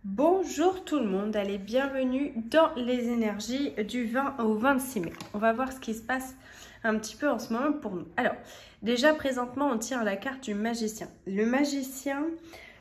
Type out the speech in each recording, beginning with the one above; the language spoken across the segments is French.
Bonjour tout le monde, allez, bienvenue dans les énergies du 20 au 26 mai. On va voir ce qui se passe un petit peu en ce moment pour nous. Alors, déjà présentement, on tire la carte du magicien. Le magicien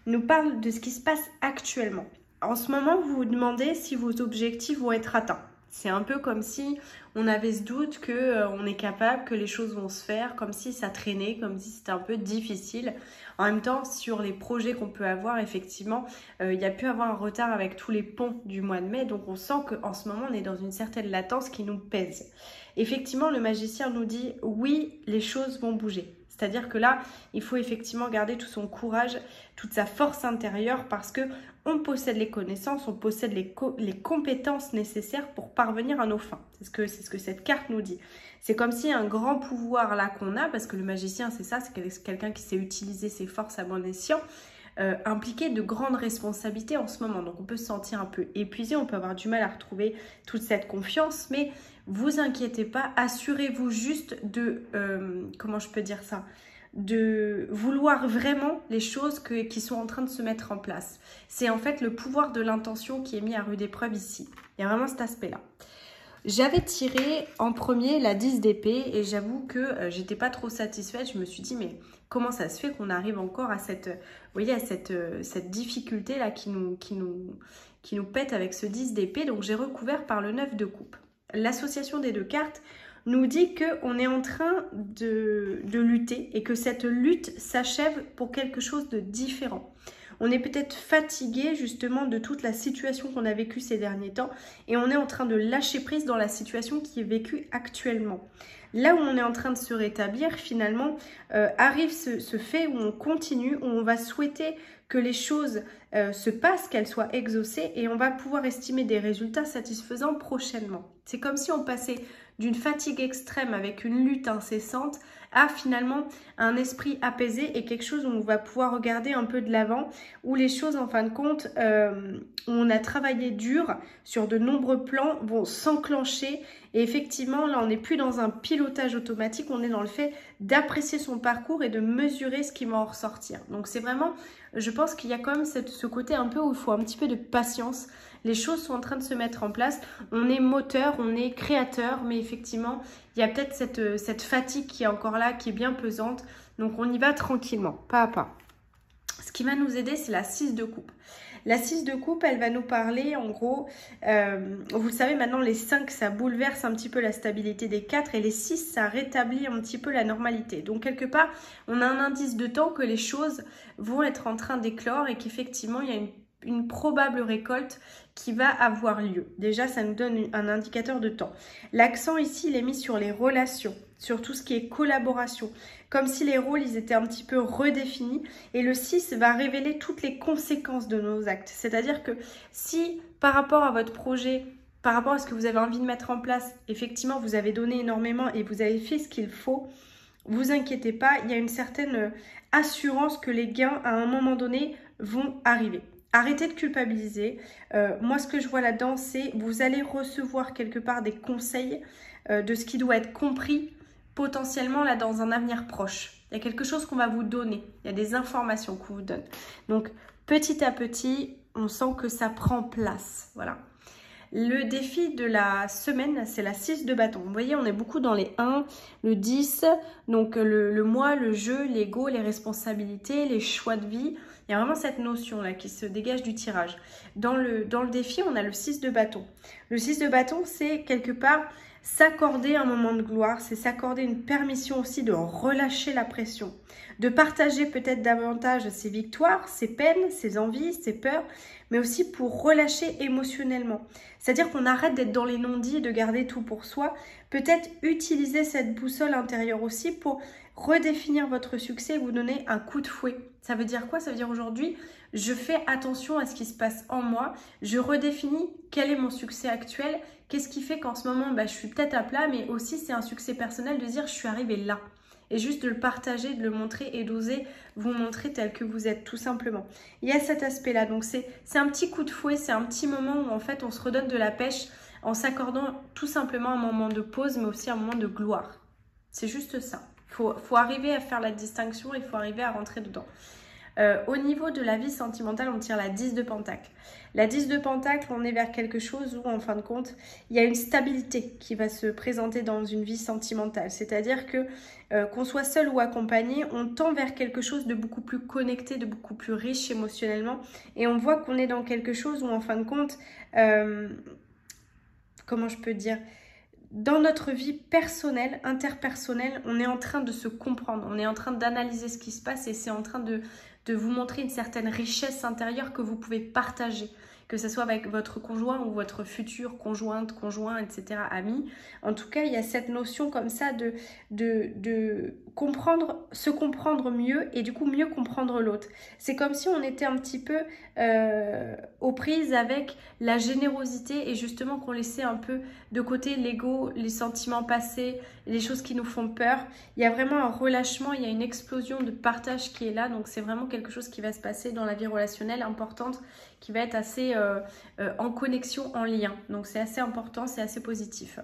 nous parle de ce qui se passe actuellement. En ce moment, vous vous demandez si vos objectifs vont être atteints. C'est un peu comme si on avait ce doute qu'on est capable, que les choses vont se faire, comme si ça traînait, comme si c'était un peu difficile. En même temps, sur les projets qu'on peut avoir, effectivement, il y a pu avoir un retard avec tous les ponts du mois de mai. Donc, on sent qu'en ce moment, on est dans une certaine latence qui nous pèse. Effectivement, le magicien nous dit, oui, les choses vont bouger. C'est-à-dire que là, il faut effectivement garder tout son courage, toute sa force intérieure parce que on possède les connaissances, on possède les compétences nécessaires pour parvenir à nos fins. C'est ce que cette carte nous dit. C'est comme si un grand pouvoir là qu'on a, parce que le magicien c'est ça, c'est quelqu'un qui sait utiliser ses forces à bon escient, impliquait de grandes responsabilités en ce moment. Donc on peut se sentir un peu épuisé, on peut avoir du mal à retrouver toute cette confiance, mais vous inquiétez pas, assurez-vous juste de, comment je peux dire ça, de vouloir vraiment les choses qui sont en train de se mettre en place. C'est en fait le pouvoir de l'intention qui est mis à rude épreuve ici. Il y a vraiment cet aspect-là. J'avais tiré en premier la 10 d'épée et j'avoue que j'étais pas trop satisfaite. Je me suis dit mais comment ça se fait qu'on arrive encore à cette, vous voyez, à cette difficulté là qui nous pète avec ce 10 d'épée. Donc j'ai recouvert par le 9 de coupe. L'association des deux cartes nous dit qu'on est en train de lutter et que cette lutte s'achève pour quelque chose de différent. On est peut-être fatigué justement de toute la situation qu'on a vécue ces derniers temps et on est en train de lâcher prise dans la situation qui est vécue actuellement. Là où on est en train de se rétablir, finalement, arrive ce fait où on continue, où on va souhaiter que les choses se passent, qu'elles soient exaucées et on va pouvoir estimer des résultats satisfaisants prochainement. C'est comme si on passait d'une fatigue extrême avec une lutte incessante à finalement un esprit apaisé et quelque chose où on va pouvoir regarder un peu de l'avant, où les choses en fin de compte, où on a travaillé dur sur de nombreux plans, vont s'enclencher et effectivement là on n'est plus dans un pilotage automatique, on est dans le fait d'apprécier son parcours et de mesurer ce qui va en ressortir. Donc c'est vraiment, je pense qu'il y a quand même ce côté un peu où il faut un petit peu de patience. Les choses sont en train de se mettre en place. On est moteur, on est créateur, mais effectivement, il y a peut-être cette fatigue qui est encore là, qui est bien pesante. Donc, on y va tranquillement, pas à pas. Ce qui va nous aider, c'est la 6 de coupe. La 6 de coupe, elle va nous parler, en gros, vous le savez maintenant, les 5, ça bouleverse un petit peu la stabilité des 4 et les 6, ça rétablit un petit peu la normalité. Donc, quelque part, on a un indice de temps que les choses vont être en train d'éclore et qu'effectivement, il y a une probable récolte qui va avoir lieu. Déjà, ça nous donne un indicateur de temps. L'accent ici, il est mis sur les relations, sur tout ce qui est collaboration, comme si les rôles, ils étaient un petit peu redéfinis. Et le 6 va révéler toutes les conséquences de nos actes. C'est-à-dire que si, par rapport à votre projet, par rapport à ce que vous avez envie de mettre en place, effectivement, vous avez donné énormément et vous avez fait ce qu'il faut, vous inquiétez pas, il y a une certaine assurance que les gains, à un moment donné, vont arriver. Arrêtez de culpabiliser. Moi, ce que je vois là-dedans, c'est vous allez recevoir quelque part des conseils de ce qui doit être compris potentiellement là dans un avenir proche. Il y a quelque chose qu'on va vous donner. Il y a des informations qu'on vous donne. Donc, petit à petit, on sent que ça prend place. Voilà. Le défi de la semaine, c'est la 6 de bâton. Vous voyez, on est beaucoup dans les 1, le 10, donc le moi, le jeu, l'ego, les responsabilités, les choix de vie. Il y a vraiment cette notion-là qui se dégage du tirage. Dans le défi, on a le 6 de bâton. Le 6 de bâton, c'est quelque part s'accorder un moment de gloire, c'est s'accorder une permission aussi de relâcher la pression, de partager peut-être davantage ses victoires, ses peines, ses envies, ses peurs, mais aussi pour relâcher émotionnellement. C'est-à-dire qu'on arrête d'être dans les non-dits, de garder tout pour soi, peut-être utiliser cette boussole intérieure aussi pour redéfinir votre succès et vous donner un coup de fouet. Ça veut dire quoi? Ça veut dire aujourd'hui, je fais attention à ce qui se passe en moi, je redéfinis quel est mon succès actuel, qu'est-ce qui fait qu'en ce moment, je suis peut-être à plat, mais aussi c'est un succès personnel de dire je suis arrivée là. Et juste de le partager, de le montrer et d'oser vous montrer tel que vous êtes tout simplement. Il y a cet aspect-là, donc c'est un petit coup de fouet, c'est un petit moment où en fait on se redonne de la pêche en s'accordant tout simplement un moment de pause, mais aussi un moment de gloire. C'est juste ça. Faut arriver à faire la distinction, il faut arriver à rentrer dedans. Au niveau de la vie sentimentale, on tire la 10 de Pentacle. La 10 de Pentacle, on est vers quelque chose où, en fin de compte, il y a une stabilité qui va se présenter dans une vie sentimentale. C'est-à-dire que, qu'on soit seul ou accompagné, on tend vers quelque chose de beaucoup plus connecté, de beaucoup plus riche émotionnellement. Et on voit qu'on est dans quelque chose où, en fin de compte, comment je peux dire ? Dans notre vie personnelle, interpersonnelle, on est en train de se comprendre, on est en train d'analyser ce qui se passe et c'est en train de vous montrer une certaine richesse intérieure que vous pouvez partager, que ce soit avec votre conjoint ou votre future conjointe, conjoint, etc., ami. En tout cas, il y a cette notion comme ça de comprendre, se comprendre mieux et du coup mieux comprendre l'autre. C'est comme si on était un petit peu aux prises avec la générosité et justement qu'on laissait un peu de côté l'ego, les sentiments passés, les choses qui nous font peur. Il y a vraiment un relâchement, il y a une explosion de partage qui est là. Donc c'est vraiment quelque chose qui va se passer dans la vie relationnelle importante, qui va être assez en connexion, en lien. Donc c'est assez important, c'est assez positif.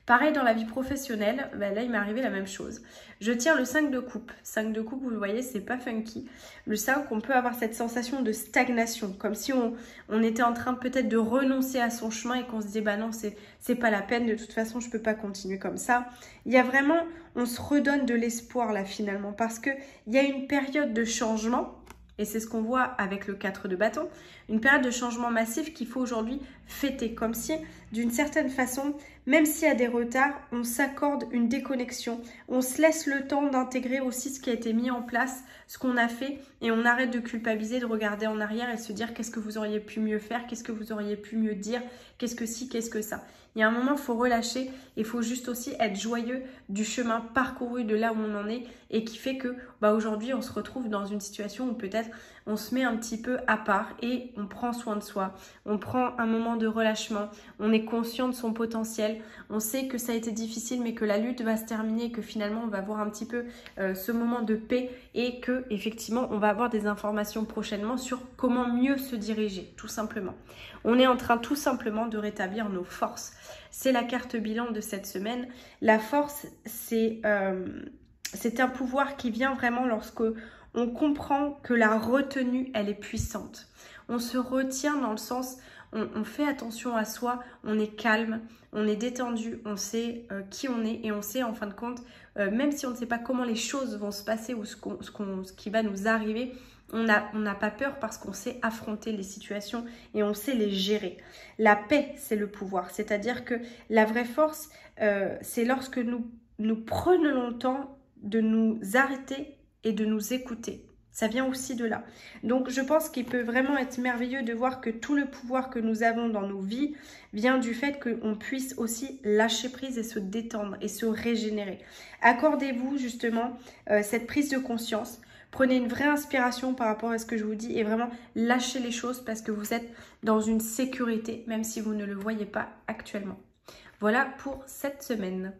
Pareil dans la vie professionnelle, ben là il m'est arrivé la même chose. Je tire le 5 de coupe. 5 de coupe, vous le voyez, c'est pas funky. Le 5, on peut avoir cette sensation de stagnation, comme si on était en train peut-être de renoncer à son chemin et qu'on se disait bah non, c'est pas la peine, de toute façon je peux pas continuer comme ça. Il y a vraiment, on se redonne de l'espoir là finalement, parce qu'il y a une période de changement. Et c'est ce qu'on voit avec le 4 de bâton, une période de changement massif qu'il faut aujourd'hui fêter, comme si d'une certaine façon, même s'il y a des retards, on s'accorde une déconnexion, on se laisse le temps d'intégrer aussi ce qui a été mis en place, ce qu'on a fait, et on arrête de culpabiliser, de regarder en arrière et de se dire qu'est-ce que vous auriez pu mieux faire, qu'est-ce que vous auriez pu mieux dire, qu'est-ce que ci, qu'est-ce que ça. Il y a un moment, il faut relâcher, il faut juste aussi être joyeux du chemin parcouru, de là où on en est, et qui fait que bah, aujourd'hui, on se retrouve dans une situation où peut-être on se met un petit peu à part et on prend soin de soi, on prend un moment de relâchement, on est conscient de son potentiel, on sait que ça a été difficile mais que la lutte va se terminer et que finalement on va avoir un petit peu ce moment de paix et que effectivement on va avoir des informations prochainement sur comment mieux se diriger, tout simplement. On est en train tout simplement de rétablir nos forces. C'est la carte bilan de cette semaine. La force, c'est un pouvoir qui vient vraiment lorsque on comprend que la retenue, elle est puissante. On se retient dans le sens, on fait attention à soi, on est calme, on est détendu, on sait qui on est et on sait en fin de compte, même si on ne sait pas comment les choses vont se passer ou ce qui va nous arriver, on n'a pas peur parce qu'on sait affronter les situations et on sait les gérer. La paix, c'est le pouvoir. C'est-à-dire que la vraie force, c'est lorsque nous prenons le temps de nous arrêter et de nous écouter. Ça vient aussi de là. Donc, je pense qu'il peut vraiment être merveilleux de voir que tout le pouvoir que nous avons dans nos vies vient du fait qu'on puisse aussi lâcher prise et se détendre et se régénérer. Accordez-vous justement cette prise de conscience. Prenez une vraie inspiration par rapport à ce que je vous dis et vraiment lâchez les choses parce que vous êtes dans une sécurité, même si vous ne le voyez pas actuellement. Voilà pour cette semaine.